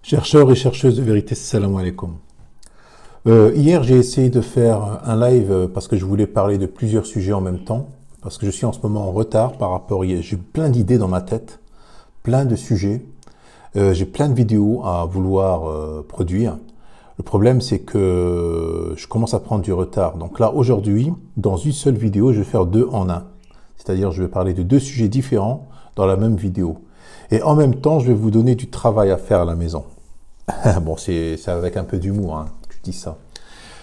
Chercheurs et chercheuses de vérité, salam alaikum. Hier, j'ai essayé de faire un live parce que je voulais parler de plusieurs sujets en même temps, parce que je suis en ce moment en retard par rapport à hier. J'ai plein d'idées dans ma tête, plein de sujets, j'ai plein de vidéos à vouloir produire. Le problème, c'est que je commence à prendre du retard. Donc là, aujourd'hui, dans une seule vidéo, je vais faire deux en un. C'est-à-dire, je vais parler de deux sujets différents dans la même vidéo. Et en même temps, je vais vous donner du travail à faire à la maison. Bon, c'est avec un peu d'humour, hein, que je dis ça.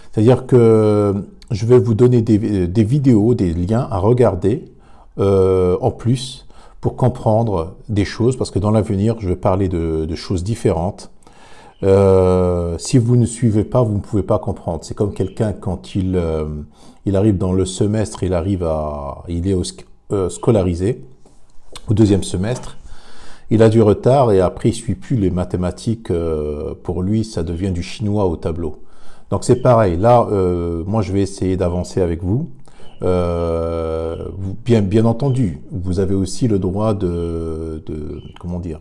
C'est-à-dire que je vais vous donner des vidéos, des liens à regarder en plus pour comprendre des choses, parce que dans l'avenir, je vais parler de choses différentes. Si vous ne suivez pas, vous ne pouvez pas comprendre. C'est comme quelqu'un quand il arrive dans le semestre, il est scolarisé au deuxième semestre. Il a du retard et après il suit plus les mathématiques. Pour lui, ça devient du chinois au tableau. Donc c'est pareil. Là, moi je vais essayer d'avancer avec vous. Bien entendu, vous avez aussi le droit comment dire,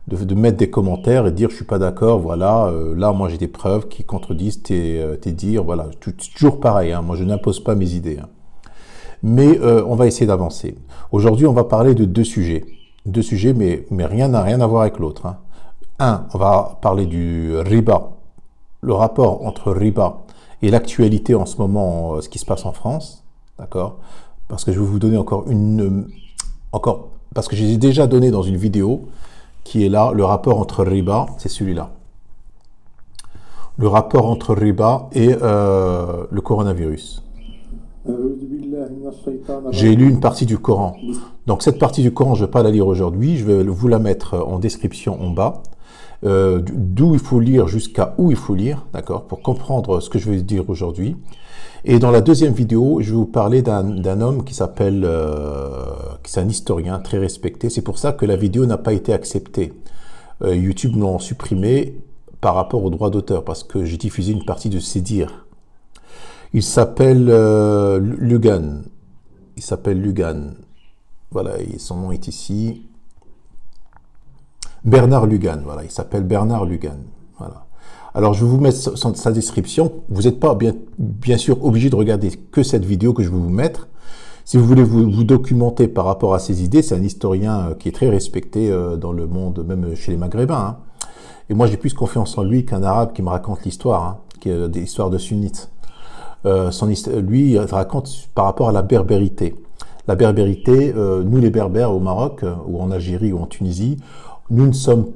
de mettre des commentaires et de dire je suis pas d'accord. Voilà, là moi j'ai des preuves qui contredisent tes dires. Voilà, toujours pareil. Hein, moi je n'impose pas mes idées. Hein. Mais on va essayer d'avancer. Aujourd'hui, on va parler de deux sujets. Deux sujets, mais rien n'a rien à voir avec l'autre. Hein. Un, on va parler du riba, le rapport entre riba et l'actualité en ce moment, ce qui se passe en France, d'accord? Parce que je vais vous donner parce que j'ai déjà donné dans une vidéo qui est là, le rapport entre riba, c'est celui-là. Le rapport entre riba et le coronavirus. J'ai lu une partie du Coran. Donc cette partie du Coran, je ne vais pas la lire aujourd'hui, je vais vous la mettre en description en bas, d'où il faut lire jusqu'à où il faut lire, d'accord, pour comprendre ce que je vais dire aujourd'hui. Et dans la deuxième vidéo, je vais vous parler d'un homme qui s'appelle, qui est un historien très respecté. C'est pour ça que la vidéo n'a pas été acceptée. YouTube l'ont supprimée par rapport aux droits d'auteur, parce que j'ai diffusé une partie de ses dires. Il s'appelle Lugan. Il s'appelle Lugan. Voilà, et son nom est ici. Bernard Lugan. Voilà, il s'appelle Bernard Lugan. Voilà. Alors, je vais vous mettre sa description. Vous n'êtes pas bien sûr obligé de regarder que cette vidéo que je vais vous mettre. Si vous voulez vous documenter par rapport à ses idées, c'est un historien qui est très respecté dans le monde, même chez les Maghrébins. Hein. Et moi, j'ai plus confiance en lui qu'un arabe qui me raconte l'histoire, hein, qui est des histoires de sunnites. Lui, il raconte par rapport à la berbérité. La berbérité, nous les berbères au Maroc, ou en Algérie, ou en Tunisie, nous sommes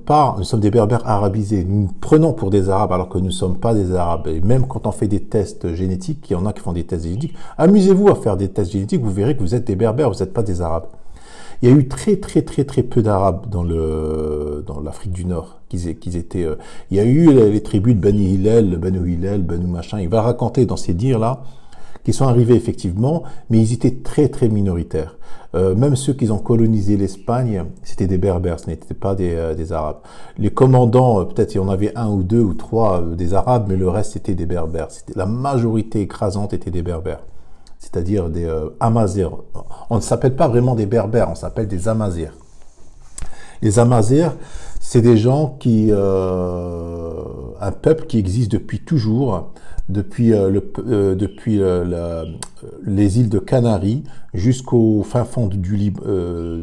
des berbères arabisés. Nous nous prenons pour des arabes alors que nous ne sommes pas des arabes. Et même quand on fait des tests génétiques, il y en a qui font des tests génétiques, amusez-vous à faire des tests génétiques, vous verrez que vous êtes des berbères, vous n'êtes pas des arabes. Il y a eu très peu d'arabes dans l'Afrique du Nord. Il y a eu les tribus de Bani Hillel, Banu machin. Il va raconter dans ces dires-là qui sont arrivés effectivement, mais ils étaient très minoritaires. Même ceux qui ont colonisé l'Espagne, c'était des berbères, ce n'étaient pas des arabes. Les commandants, peut-être il y en avait un ou deux ou trois des arabes, mais le reste c'était des berbères. La majorité écrasante était des berbères. C'est-à-dire des Amazirs. On ne s'appelle pas vraiment des berbères, on s'appelle des Amazirs. Les Amazirs, c'est des gens un peuple qui existe depuis toujours, depuis les îles de Canaries jusqu'au fin fond de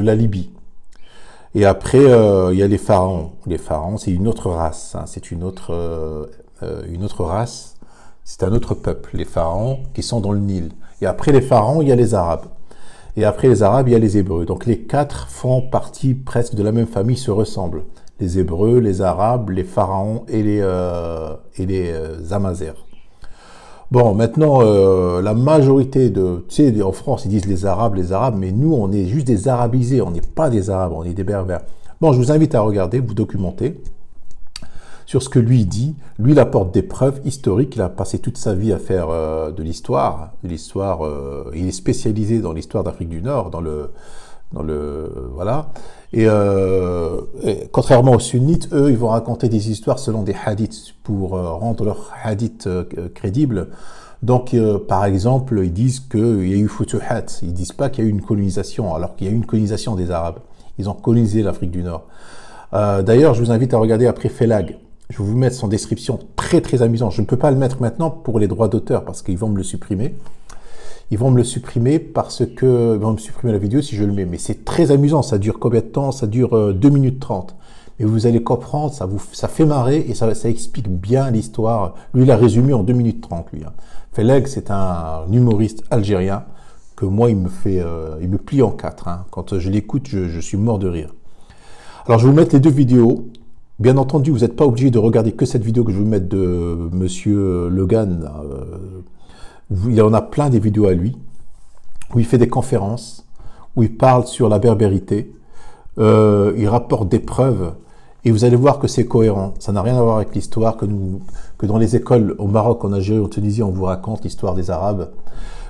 la Libye. Et après, il y a les pharaons. Les pharaons, c'est une autre race. Hein, c'est une autre race. C'est un autre peuple, les pharaons qui sont dans le Nil. Et après les pharaons, il y a les Arabes. Et après les Arabes, il y a les Hébreux. Donc les quatre font partie presque de la même famille, se ressemblent. Les Hébreux, les Arabes, les pharaons et les Amazirs. Bon, maintenant, la majorité tu sais, en France, ils disent les Arabes, mais nous, on est juste des arabisés, on n'est pas des Arabes, on est des berbères. Bon, je vous invite à regarder, vous documenter sur ce que lui dit. Lui, il apporte des preuves historiques. Il a passé toute sa vie à faire de l'histoire. Il est spécialisé dans l'histoire d'Afrique du Nord, voilà. Et contrairement aux sunnites, eux, ils vont raconter des histoires selon des hadiths pour rendre leurs hadiths crédibles. Donc, par exemple, ils disent qu'il y a eu futuhat. Ils disent pas qu'il y a eu une colonisation, alors qu'il y a eu une colonisation des Arabes. Ils ont colonisé l'Afrique du Nord. D'ailleurs, je vous invite à regarder après Felag. Je vais vous mettre son description très très amusante. Je ne peux pas le mettre maintenant pour les droits d'auteur parce qu'ils vont me le supprimer. Ils vont me le supprimer parce que... Ils vont me supprimer la vidéo si je le mets. Mais c'est très amusant. Ça dure combien de temps? Ça dure 2 minutes 30. Mais vous allez comprendre, ça fait marrer et ça explique bien l'histoire. Lui, il a résumé en 2 minutes 30, lui. Felag, c'est un humoriste algérien que moi, il me plie en quatre. Quand je l'écoute, je suis mort de rire. Alors, je vais vous mettre les deux vidéos. Bien entendu, vous n'êtes pas obligé de regarder que cette vidéo que je vais vous mettre de Monsieur Logan. Il y en a plein des vidéos à lui, où il fait des conférences, où il parle sur la berbérité, il rapporte des preuves, et vous allez voir que c'est cohérent. Ça n'a rien à voir avec l'histoire que dans les écoles au Maroc, en Algérie, en Tunisie, on vous raconte l'histoire des Arabes,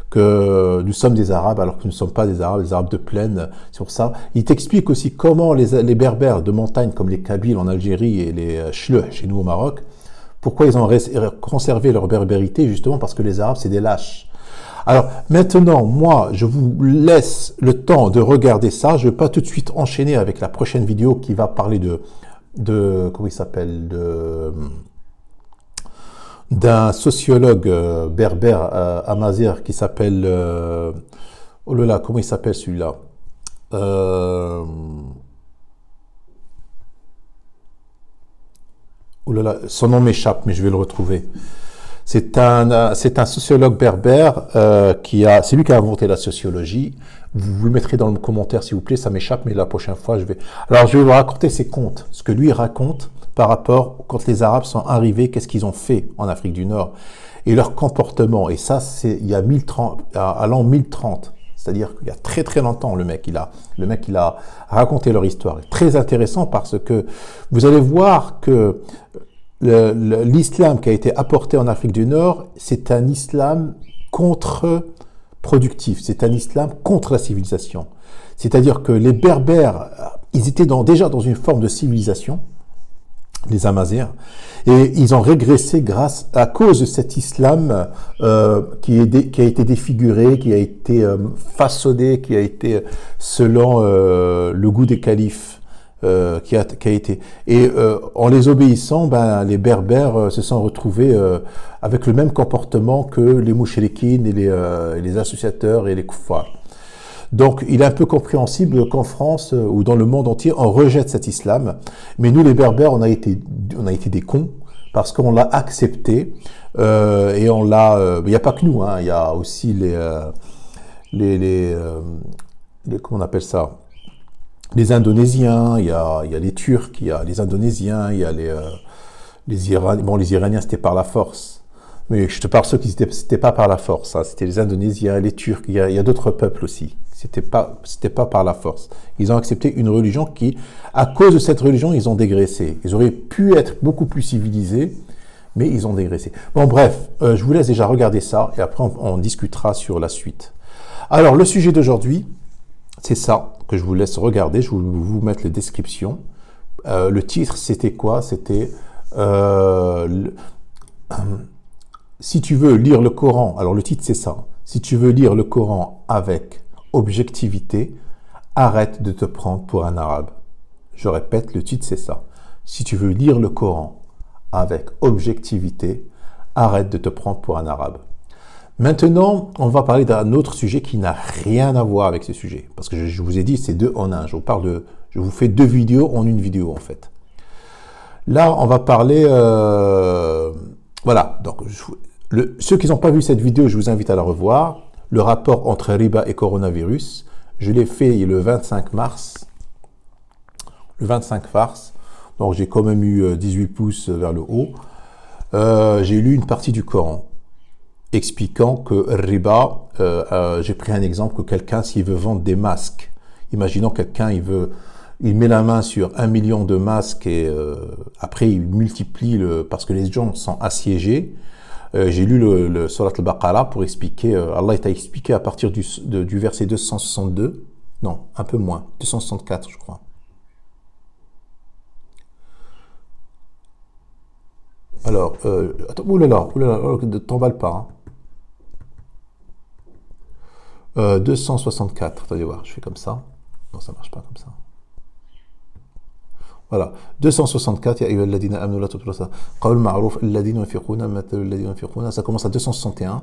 que nous sommes des Arabes alors que nous ne sommes pas des Arabes de plaine, c'est pour ça. Il t'explique aussi comment les Berbères de montagne, comme les Kabyles en Algérie et les Chleux chez nous au Maroc, pourquoi ils ont conservé leur berbérité, justement parce que les Arabes, c'est des lâches. Alors maintenant, moi, je vous laisse le temps de regarder ça. Je ne vais pas tout de suite enchaîner avec la prochaine vidéo qui va parler comment il s'appelle, d'un sociologue berbère amazigh qui s'appelle, oh là là, comment il s'appelle celui-là? Oh là là, son nom m'échappe, mais je vais le retrouver. C'est un sociologue berbère c'est lui qui a inventé la sociologie. Vous le mettrez dans le commentaire s'il vous plaît, ça m'échappe, mais la prochaine fois Alors je vais vous raconter ses contes, ce que lui raconte par rapport quand les Arabes sont arrivés, qu'est-ce qu'ils ont fait en Afrique du Nord et leur comportement. Et ça, c'est il y a 1030, à l'an 1030. C'est-à-dire qu'il y a très très longtemps, le mec, il a raconté leur histoire. Très intéressant parce que vous allez voir que l'islam qui a été apporté en Afrique du Nord, c'est un islam contre-productif. C'est un islam contre la civilisation. C'est-à-dire que les Berbères, ils étaient déjà dans une forme de civilisation, les Amazirs, et ils ont régressé à cause de cet islam qui a été défiguré, qui a été façonné, qui a été selon le goût des califes, qui a été. Et en les obéissant, les Berbères se sont retrouvés avec le même comportement que les mouchrikines et les associateurs et les kuffars. Donc, il est un peu compréhensible qu'en France ou dans le monde entier, on rejette cet islam. Mais nous, les Berbères, on a été des cons parce qu'on l'a accepté et on l'a. Il n'y a pas que nous, il y a aussi comment on appelle ça, les Indonésiens. Il y a les Turcs, il y a les Indonésiens, il y a les Iraniens. Bon, les Iraniens, c'était par la force. Mais je te parle de ceux qui c'était pas par la force. C'était les Indonésiens, les Turcs. Il y a d'autres peuples aussi. C'était pas par la force. Ils ont accepté une religion qui, à cause de cette religion, ils ont dégraissé. Ils auraient pu être beaucoup plus civilisés, mais ils ont dégraissé. Bon, bref, je vous laisse déjà regarder ça et après on discutera sur la suite. Alors, le sujet d'aujourd'hui, c'est ça que je vous laisse regarder. Je vais vous mettre les descriptions. Le titre, c'était quoi? C'était si tu veux lire le Coran. Alors, le titre, c'est ça. Si tu veux lire le Coran avec objectivité, arrête de te prendre pour un arabe. Je répète, le titre c'est ça. Si tu veux lire le Coran avec objectivité, arrête de te prendre pour un arabe. Maintenant, on va parler d'un autre sujet qui n'a rien à voir avec ce sujet. Parce que je vous ai dit, c'est deux en un. Je vous fais deux vidéos en une vidéo en fait. Là, on va parler... voilà, donc ceux qui n'ont pas vu cette vidéo, je vous invite à la revoir. Le rapport entre riba et coronavirus, je l'ai fait le 25 mars. Le 25 mars, donc j'ai quand même eu 18 pouces vers le haut. J'ai lu une partie du Coran expliquant que riba, j'ai pris un exemple que quelqu'un, s'il veut vendre des masques, imaginons quelqu'un, il met la main sur 1 million de masques et après il multiplie parce que les gens sont assiégés. J'ai lu le Surat al-Baqarah pour expliquer, Allah t'a expliqué à partir du verset 262, non, un peu moins, 264 je crois. Alors, attends, oulala, ne t'emballe pas. 264, attendez voir, je fais comme ça. Non, ça marche pas comme ça. Voilà. 264, ya ayyuha alladhina amanu la tubtilu qawl ma'ruf alladhina yunfiquna mathalu alladhina yunfiquna. Ça commence à 261.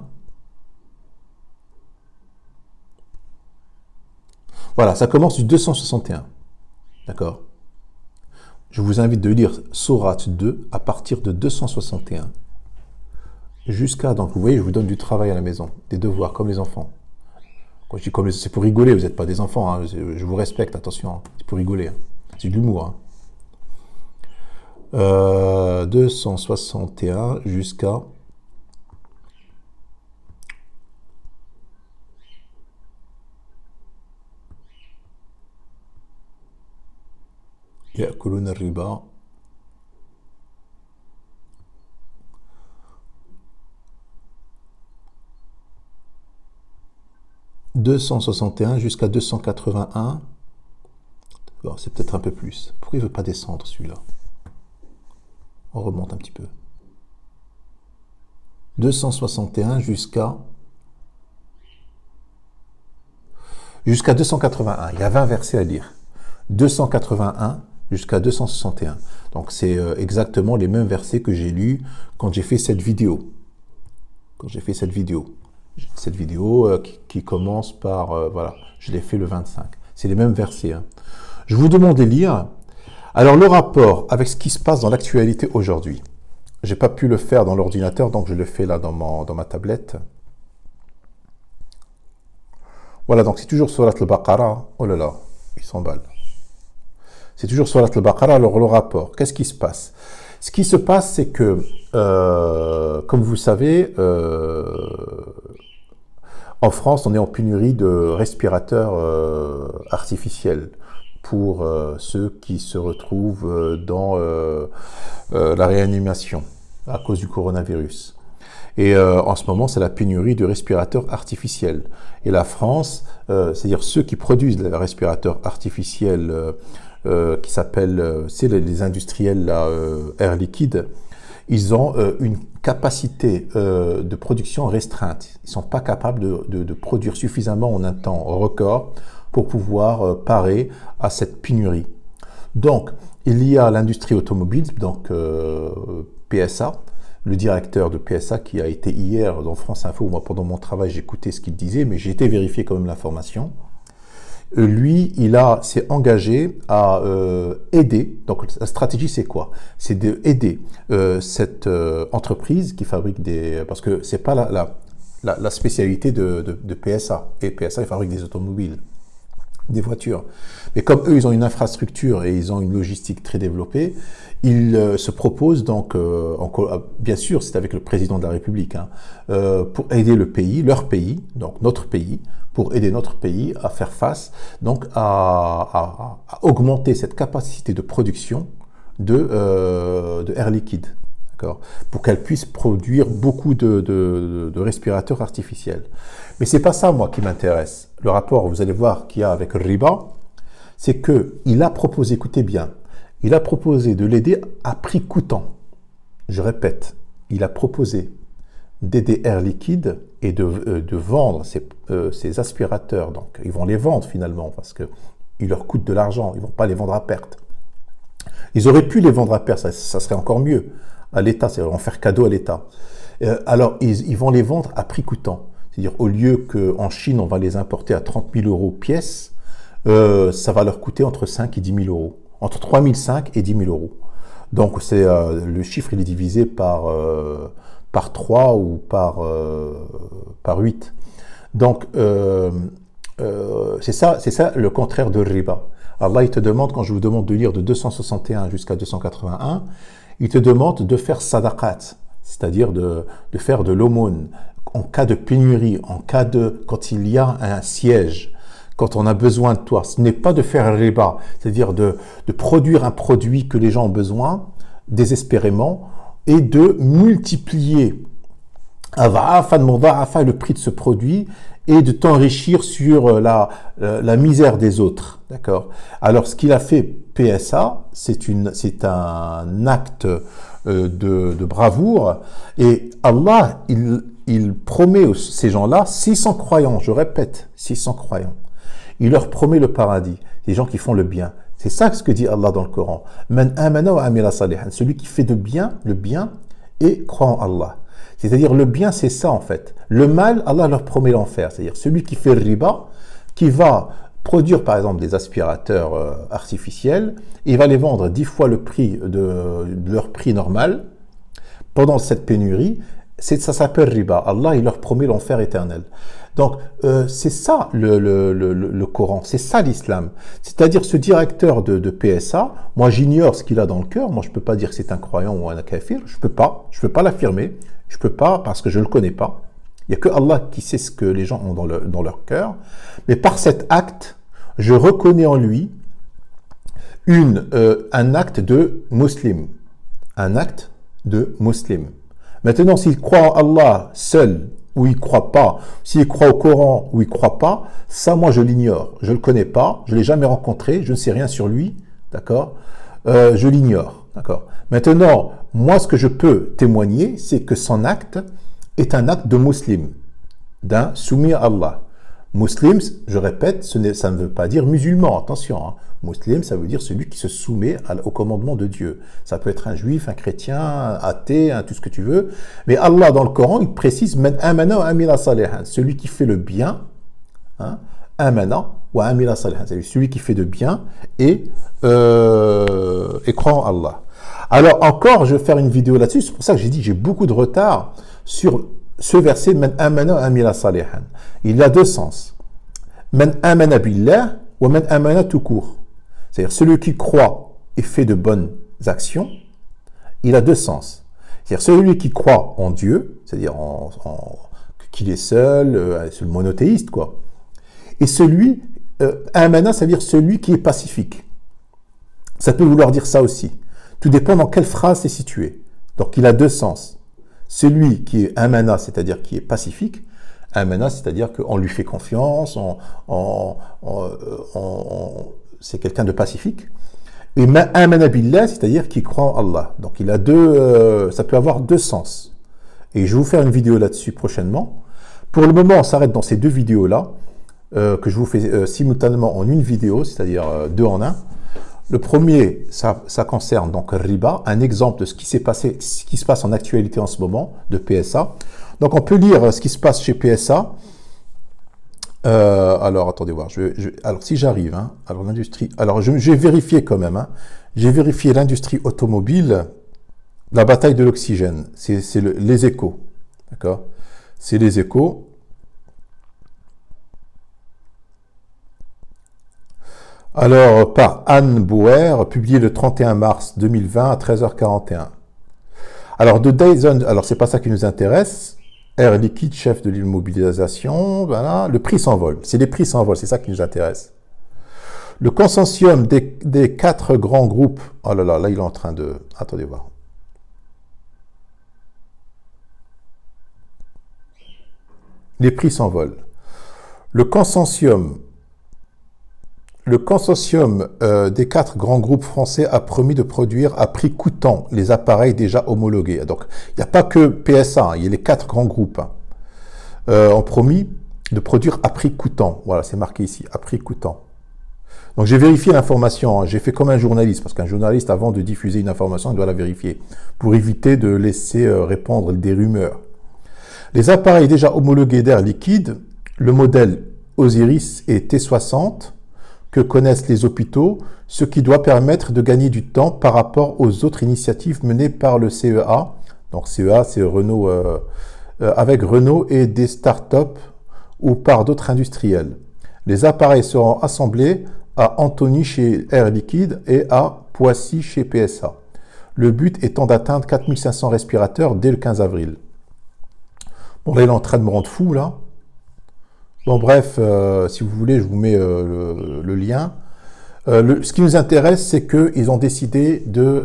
Voilà, ça commence du 261. D'accord? Je vous invite de lire Sourate 2 à partir de 261. Jusqu'à, donc vous voyez, je vous donne du travail à la maison, des devoirs, comme les enfants. Quand je dis comme c'est pour rigoler, vous n'êtes pas des enfants, hein, je vous respecte, attention, hein, c'est pour rigoler, hein, c'est de l'humour. Hein. 261 jusqu'à... يأكلون الربا « 261 jusqu'à 281. Bon, c'est peut-être un peu plus. Pourquoi il ne veut pas descendre celui-là? On remonte un petit peu. 261 jusqu'à 281. Il y a 20 versets à lire. 281 jusqu'à 261. Donc c'est exactement les mêmes versets que j'ai lus quand j'ai fait cette vidéo. Cette vidéo qui commence par, voilà, je l'ai fait le 25. C'est les mêmes versets. Hein. Je vous demande de lire. Alors le rapport avec ce qui se passe dans l'actualité aujourd'hui. J'ai pas pu le faire dans l'ordinateur, donc je le fais là dans ma tablette. Voilà, donc c'est toujours Surat al-Baqarah. Oh là là, il s'emballe. C'est toujours Surat al-Baqarah. Alors le rapport, qu'est-ce qui se passe? Ce qui se passe, c'est que, comme vous savez, en France, on est en pénurie de respirateurs artificiels pour ceux qui se retrouvent dans la réanimation à cause du coronavirus. Et en ce moment, c'est la pénurie de respirateurs artificiels. Et la France, c'est-à-dire ceux qui produisent les respirateurs artificiels qui s'appellent, c'est les industriels là, Air Liquide, ils ont une capacité de production restreinte. Ils ne sont pas capables de produire suffisamment en un temps record pour pouvoir parer à cette pénurie. Donc, il y a l'industrie automobile, donc PSA, le directeur de PSA qui a été hier dans France Info. Moi, pendant mon travail, j'écoutais ce qu'il disait, mais j'ai été vérifier quand même l'information. Lui, s'est engagé à aider. Donc, la stratégie, c'est quoi? C'est d'aider cette entreprise qui fabrique des... Parce que c'est pas la spécialité de PSA. Et PSA, il fabrique des automobiles, des voitures. Mais comme eux, ils ont une infrastructure et ils ont une logistique très développée, ils se proposent donc, bien sûr, c'est avec le président de la République, hein, pour aider le pays, leur pays, donc notre pays, pour aider notre pays à faire face, donc à augmenter cette capacité de production de Air Liquide, d'accord, pour qu'elle puisse produire beaucoup de respirateurs artificiels. Mais c'est pas ça, moi, qui m'intéresse. Le rapport, vous allez voir, qu'il y a avec Riba, c'est qu'il a proposé, écoutez bien, il a proposé de l'aider à prix coûtant. Je répète, il a proposé d'aider Air Liquide et de vendre ces aspirateurs. Donc, ils vont les vendre finalement parce qu'ils leur coûtent de l'argent. Ils ne vont pas les vendre à perte. Ils auraient pu les vendre à perte, ça serait encore mieux à l'État, c'est-à-dire en faire cadeau à l'État. Alors, ils vont les vendre à prix coûtant. C'est-à-dire, au lieu qu'en Chine, on va les importer à 30 000 euros pièce, ça va leur coûter entre 5 et 10 000 euros. Entre 3 500 et 10 000 euros. Donc, le chiffre, il est divisé par 3 ou par 8. Donc, c'est ça le contraire de riba. Allah, il te demande, quand je vous demande de lire de 261 jusqu'à 281, il te demande de faire sadaqat, c'est-à-dire de faire de l'aumône en cas de pénurie, quand il y a un siège, quand on a besoin de toi. Ce n'est pas de faire riba, c'est-à-dire de produire un produit que les gens ont besoin désespérément et de multiplier le prix de ce produit et de t'enrichir sur la misère des autres. D'accord? Alors, ce qu'il a fait PSA, c'est un acte de bravoure, et Allah, il promet ces gens-là 600 croyants, je répète, 600 croyants. Il leur promet le paradis, les gens qui font le bien. C'est ça ce que dit Allah dans le Coran. Man amana wa amila salihan. Celui qui fait de bien, le bien, et croit en Allah. C'est-à-dire le bien, c'est ça en fait. Le mal, Allah leur promet l'enfer. C'est-à-dire celui qui fait le riba, qui va produire par exemple des aspirateurs artificiels, et il va les vendre 10 fois le prix de leur prix normal pendant cette pénurie. Ça s'appelle riba. Allah, il leur promet l'enfer éternel. Donc, c'est ça le Coran, c'est ça l'islam. C'est-à-dire ce directeur de PSA, moi j'ignore ce qu'il a dans le cœur, moi je ne peux pas dire que c'est un croyant ou un kafir, je ne peux pas l'affirmer, je ne peux pas parce que je ne le connais pas. Il n'y a que Allah qui sait ce que les gens ont dans leur cœur. Mais par cet acte, je reconnais en lui un acte de musulman. Un acte de musulman. Maintenant, s'il croit en Allah seul, ou il ne croit pas, s'il croit au Coran ou il ne croit pas, ça, moi, je l'ignore. Je ne le connais pas, je ne l'ai jamais rencontré, je ne sais rien sur lui, d'accord, je l'ignore, d'accord. Maintenant, moi, ce que je peux témoigner, c'est que son acte est un acte de musulman, d'un soumis à Allah. Muslim, je répète, ça ne veut pas dire musulman, attention. Hein. Muslim, ça veut dire celui qui se soumet au commandement de Dieu. Ça peut être un juif, un chrétien, un athée, tout ce que tu veux. Mais Allah, dans le Coran, il précise « Man amana wa amila salihan » celui qui fait le bien, hein, amana wa amila salihan, c'est celui qui fait de bien et croit en Allah. Alors encore, je vais faire une vidéo là-dessus, c'est pour ça que j'ai dit j'ai beaucoup de retard sur ce verset « Man amana wa amila salihan ». Il a deux sens. « Man amana billah » ou « Man amana tout court ». C'est-à-dire celui qui croit et fait de bonnes actions, il a deux sens. C'est-à-dire celui qui croit en Dieu, c'est-à-dire qu'il est seul, c'est le monothéiste, quoi. Et celui, amana, ça veut dire celui qui est pacifique. Ça peut vouloir dire ça aussi. Tout dépend dans quelle phrase c'est situé. Donc il a deux sens. Celui qui est amana, c'est-à-dire qui est pacifique, amana, c'est-à-dire qu'on lui fait confiance, c'est quelqu'un de pacifique. Et amana billah, c'est-à-dire qui croit en Allah. Donc il a ça peut avoir deux sens. Et je vais vous faire une vidéo là-dessus prochainement. Pour le moment, on s'arrête dans ces deux vidéos-là, que je vous fais simultanément en une vidéo, c'est-à-dire deux en un. Le premier, ça concerne donc riba, un exemple de ce qui s'est passé, ce qui se passe en actualité en ce moment de PSA. Donc on peut lire ce qui se passe chez PSA. Alors attendez voir. Alors si j'arrive, hein, alors l'industrie. Alors je vais vérifier quand même. Hein, j'ai vérifié l'industrie automobile, la bataille de l'oxygène. C'est les Échos, d'accord. C'est les Échos. Alors, par Anne Bauer, publié le 31 mars 2020 à 13h41. Alors, de Dyson, alors c'est pas ça qui nous intéresse. Air Liquide, chef de l'immobilisation, voilà. Le prix s'envole. C'est les prix s'envolent, c'est ça qui nous intéresse. Le consortium des 4 grands groupes. Oh là là, là il est en train de. Attendez voir. Les prix s'envolent. Le consortium des 4 grands groupes français a promis de produire à prix coûtant les appareils déjà homologués. Donc, il n'y a pas que PSA, il y a les 4 grands groupes. Ont promis de produire à prix coûtant. Voilà, c'est marqué ici, à prix coûtant. Donc, j'ai vérifié l'information. Hein. J'ai fait comme un journaliste, parce qu'un journaliste, avant de diffuser une information, il doit la vérifier, pour éviter de laisser répandre des rumeurs. Les appareils déjà homologués d'Air Liquide, le modèle Osiris et T60, que connaissent les hôpitaux, ce qui doit permettre de gagner du temps par rapport aux autres initiatives menées par le CEA. Donc CEA, c'est Renault, avec Renault et des startups ou par d'autres industriels. Les appareils seront assemblés à Antony chez Air Liquide et à Poissy chez PSA. Le but étant d'atteindre 4500 respirateurs dès le 15 avril. Bon, là, il est en train de me rendre fou, là. Bon, bref, si vous voulez, je vous mets le lien. Ce qui nous intéresse, c'est qu'ils ont décidé de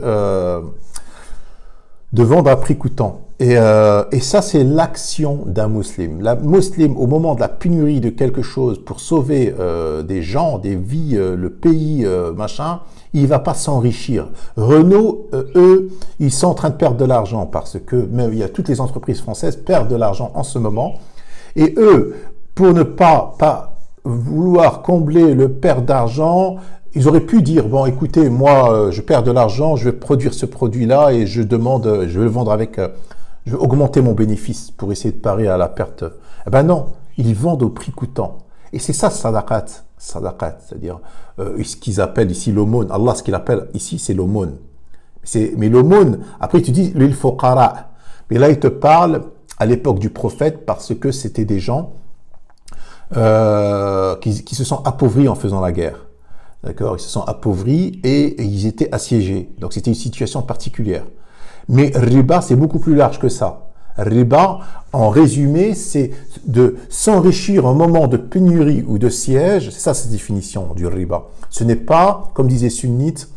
vendre à prix coûtant. Et ça, c'est l'action d'un musulman. La musulman, au moment de la pénurie de quelque chose pour sauver des gens, des vies, le pays, machin, il ne va pas s'enrichir. Renault, eux, ils sont en train de perdre de l'argent parce que même, il y a toutes les entreprises françaises perdent de l'argent en ce moment. Et eux, pour ne pas vouloir combler le perte d'argent, ils auraient pu dire, bon, écoutez, moi, je perds de l'argent, je vais produire ce produit-là et je demande, je vais le vendre avec, je vais augmenter mon bénéfice pour essayer de parer à la perte. Eh ben non, ils vendent au prix coûtant. Et c'est ça, sadaqat, c'est-à-dire ce qu'ils appellent ici l'aumône. Allah, ce qu'il appelle ici, c'est l'aumône. Mais l'aumône, après, tu dis, lil fuqara. Mais là, il te parle à l'époque du prophète parce que c'était des gens qui se sont appauvris en faisant la guerre. D'accord? Ils se sont appauvris et ils étaient assiégés. Donc, c'était une situation particulière. Mais riba, c'est beaucoup plus large que ça. Riba, en résumé, c'est de s'enrichir en moment de pénurie ou de siège. C'est ça, cette définition du riba. Ce n'est pas, comme disait Sunnite,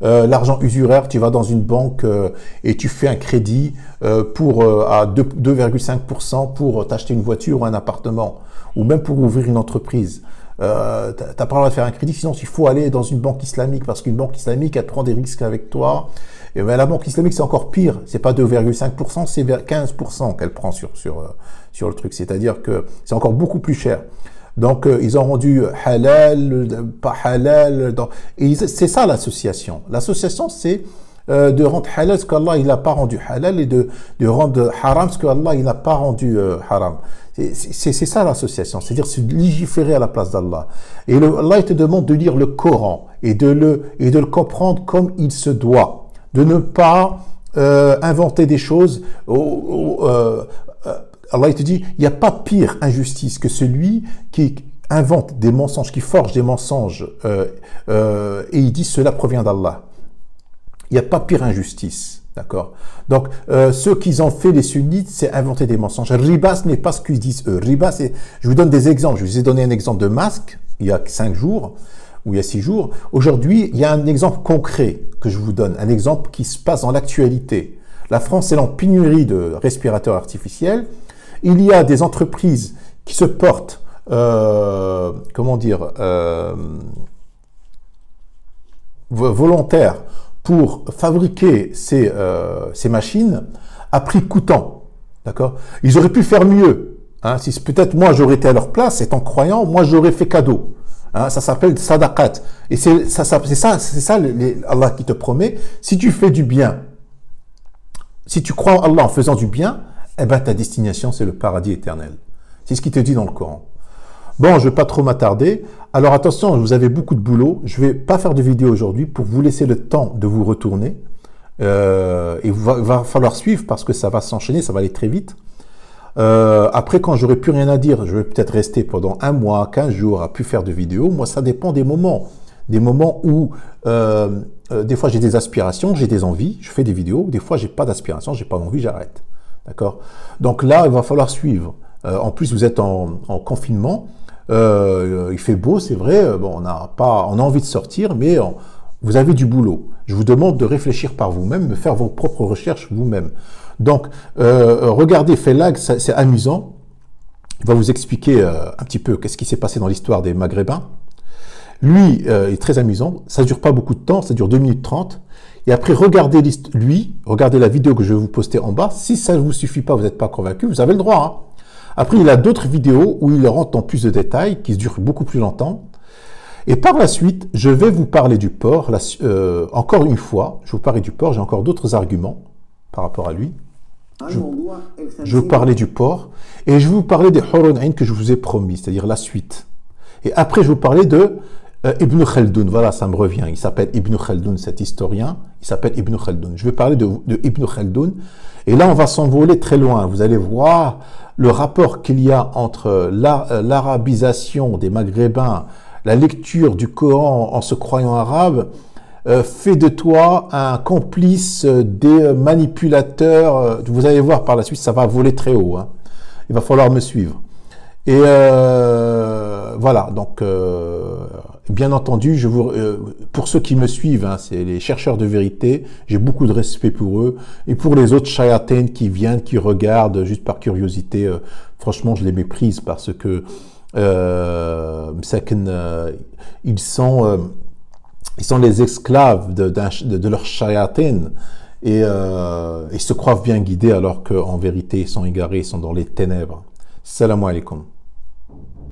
l'argent usuraire, tu vas dans une banque et tu fais un crédit à 2,5% pour t'acheter une voiture ou un appartement, ou même pour ouvrir une entreprise. T'as pas le droit de faire un crédit, sinon il faut aller dans une banque islamique, parce qu'une banque islamique, elle prend des risques avec toi. Et ben, la banque islamique, c'est encore pire. C'est pas 2,5%, c'est vers 15% qu'elle prend sur le truc. C'est-à-dire que c'est encore beaucoup plus cher. Donc, ils ont rendu halal, pas halal. Et c'est ça l'association. L'association, c'est de rendre halal ce qu'Allah il n'a pas rendu halal et de rendre haram ce qu'Allah il n'a pas rendu haram. C'est ça l'association, c'est-à-dire se légiférer à la place d'Allah. Et Allah il te demande de lire le Coran et de le comprendre comme il se doit, de ne pas inventer des choses. Allah il te dit, il n'y a pas pire injustice que celui qui invente des mensonges, qui forge des mensonges et il dit cela provient d'Allah. Il n'y a pas pire injustice, d'accord? Donc, ce qu'ils ont fait, les sunnites, c'est inventer des mensonges. Riba, ce n'est pas ce qu'ils disent eux. Riba, c'est... Je vous donne des exemples. Je vous ai donné un exemple de masque, il y a 5 jours, ou il y a 6 jours. Aujourd'hui, il y a un exemple concret que je vous donne, un exemple qui se passe dans l'actualité. La France est en pénurie de respirateurs artificiels. Il y a des entreprises qui se portent, volontaires pour fabriquer ces machines à prix coûtant, d'accord? Ils auraient pu faire mieux. Hein, si peut-être moi j'aurais été à leur place, étant croyant, moi j'aurais fait cadeau. Hein, ça s'appelle sadaqat. Et c'est ça Allah qui te promet. Si tu fais du bien, si tu crois en Allah en faisant du bien, eh ben ta destination c'est le paradis éternel. C'est ce qu'il te dit dans le Coran. Bon, je ne vais pas trop m'attarder. Alors attention, vous avez beaucoup de boulot. Je ne vais pas faire de vidéo aujourd'hui pour vous laisser le temps de vous retourner. Et il va falloir suivre parce que ça va s'enchaîner, ça va aller très vite. Après, quand j'aurai plus rien à dire, je vais peut-être rester pendant 1 mois, 15 jours à plus faire de vidéos. Moi, ça dépend des moments. Des moments où, des fois, j'ai des aspirations, j'ai des envies, je fais des vidéos. Des fois, j'ai pas d'aspiration, j'ai pas d'envie, j'arrête. D'accord? Donc là, il va falloir suivre. En plus, vous êtes en confinement. Il fait beau, c'est vrai. Bon, on a envie de sortir, mais vous avez du boulot. Je vous demande de réfléchir par vous-même, de faire vos propres recherches vous-même. Donc, regardez Felag, c'est amusant. Il va vous expliquer un petit peu qu'est-ce qui s'est passé dans l'histoire des Maghrébins. Lui, est très amusant. Ça ne dure pas beaucoup de temps, ça dure 2 minutes 30. Et après, regardez la vidéo que je vais vous poster en bas. Si ça ne vous suffit pas, vous n'êtes pas convaincu, vous avez le droit. Hein. Après, il a d'autres vidéos où il rentre en plus de détails, qui durent beaucoup plus longtemps. Et par la suite, je vais vous parler du porc. Encore une fois, je vous parler du porc. J'ai encore d'autres arguments par rapport à lui. Je vais vous parler du porc. Et je vais vous parler des Hurun Ain que je vous ai promis, c'est-à-dire la suite. Et après, je vais vous parler de Ibn Khaldoun. Voilà, ça me revient. Il s'appelle Ibn Khaldoun, cet historien. Il s'appelle Ibn Khaldoun. Je vais parler de Ibn Khaldoun. Et là, on va s'envoler très loin. Vous allez voir le rapport qu'il y a entre l'arabisation des Maghrébins, la lecture du Coran en se croyant arabe, fait de toi un complice des manipulateurs. Vous allez voir par la suite, ça va voler très haut. Hein. Il va falloir me suivre. Et voilà, donc bien entendu, pour ceux qui me suivent, hein, c'est les chercheurs de vérité, j'ai beaucoup de respect pour eux. Et pour les autres shayatin qui viennent, qui regardent juste par curiosité, franchement, je les méprise parce que ils sont les esclaves de leur shayatin et ils se croient bien guidés alors qu'en vérité, ils sont égarés, ils sont dans les ténèbres. Salam alaikum.